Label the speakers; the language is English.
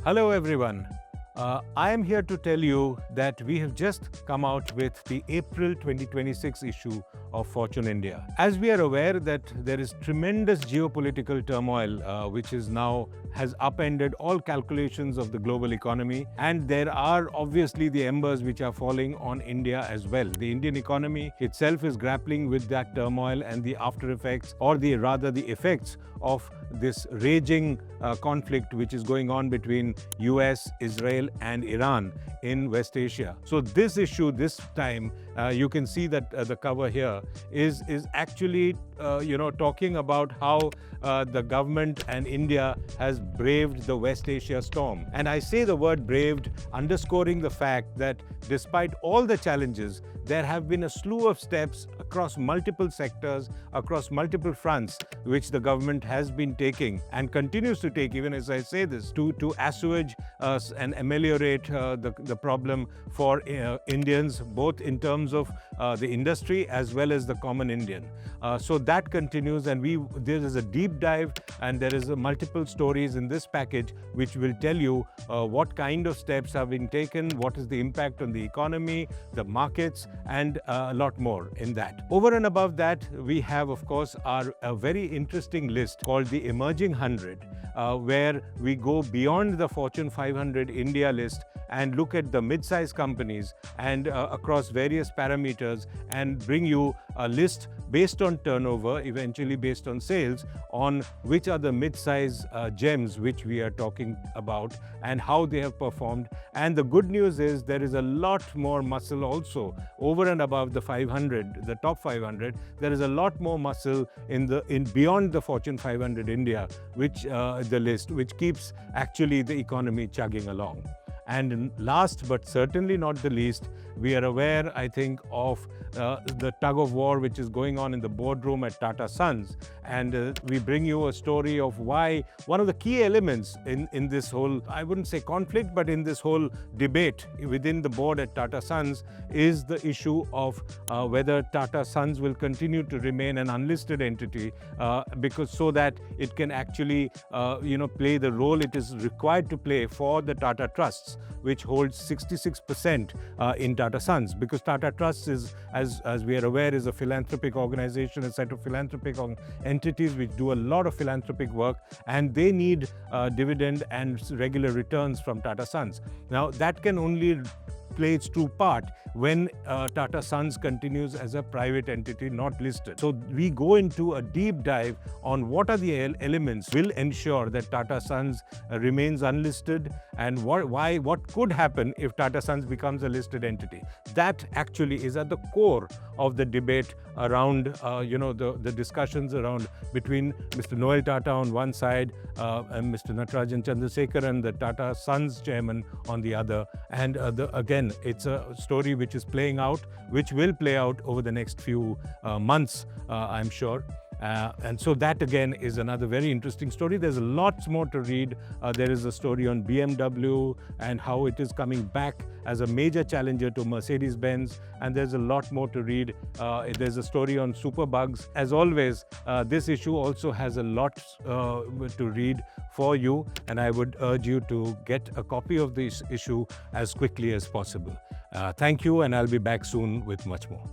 Speaker 1: Hello everyone. I am here to tell you that we have just come out with the April 2026 issue of Fortune India. As we are aware that there is tremendous geopolitical turmoil which is now has upended all calculations of the global economy, and there are obviously the embers which are falling on India as well. The Indian economy itself is grappling with that turmoil and the after effects, or the effects of this raging conflict which is going on between US, Israel and Iran in West Asia. So this issue this time, you can see that the cover here is actually talking about how the government and India has braved the West Asia storm. And I say the word braved, underscoring the fact that despite all the challenges, there have been a slew of steps across multiple sectors, across multiple fronts, which the government has been taking and continues to take, even as I say this, to assuage and ameliorate the problem for Indians, both in terms of the industry as well as the common Indian. So that continues, and there is a deep dive, and there is multiple stories in this package which will tell you what kind of steps have been taken, what is the impact on the economy, the markets, and a lot more in that. Over and above that, we have, of course, a very interesting list called the Emerging 100, where we go beyond the Fortune 500 India list and look at the mid-sized companies and across various parameters, and bring you a list based on turnover, eventually based on sales, on which are the mid-size gems which we are talking about and how they have performed. And the good news is there is a lot more muscle also over and above the 500, the top 500. There is a lot more muscle in beyond the Fortune 500 India, which the list, which keeps actually the economy chugging along. And last but certainly not the least, we are aware, I think, of the tug of war which is going on in the boardroom at Tata Sons. And we bring you a story of why one of the key elements in this whole, I wouldn't say conflict, but in this whole debate within the board at Tata Sons is the issue of whether Tata Sons will continue to remain an unlisted entity, because so that it can actually play the role it is required to play for the Tata Trusts, which holds 66% in Tata Sons, because Tata Trusts is, as we are aware, is a philanthropic organization, a set of philanthropic entities which do a lot of philanthropic work, and they need dividend and regular returns from Tata Sons. Now, that can only play its true part when Tata Sons continues as a private entity, not listed. So we go into a deep dive on what are the elements will ensure that Tata Sons remains unlisted, and what could happen if Tata Sons becomes a listed entity. That actually is at the core of the debate around the discussions around between Mr. Noel Tata on one side and Mr. Natarajan Chandrasekharan, the Tata Sons chairman, on the other. And again, it's a story which is playing out, which will play out over the next few months, I'm sure. And so that again is another very interesting story. There's lots more to read. There is a story on BMW and how it is coming back as a major challenger to Mercedes-Benz, and there's a lot more to read. There's a story on superbugs. As always, this issue also has a lot to read for you, and I would urge you to get a copy of this issue as quickly as possible. Thank you, and I'll be back soon with much more.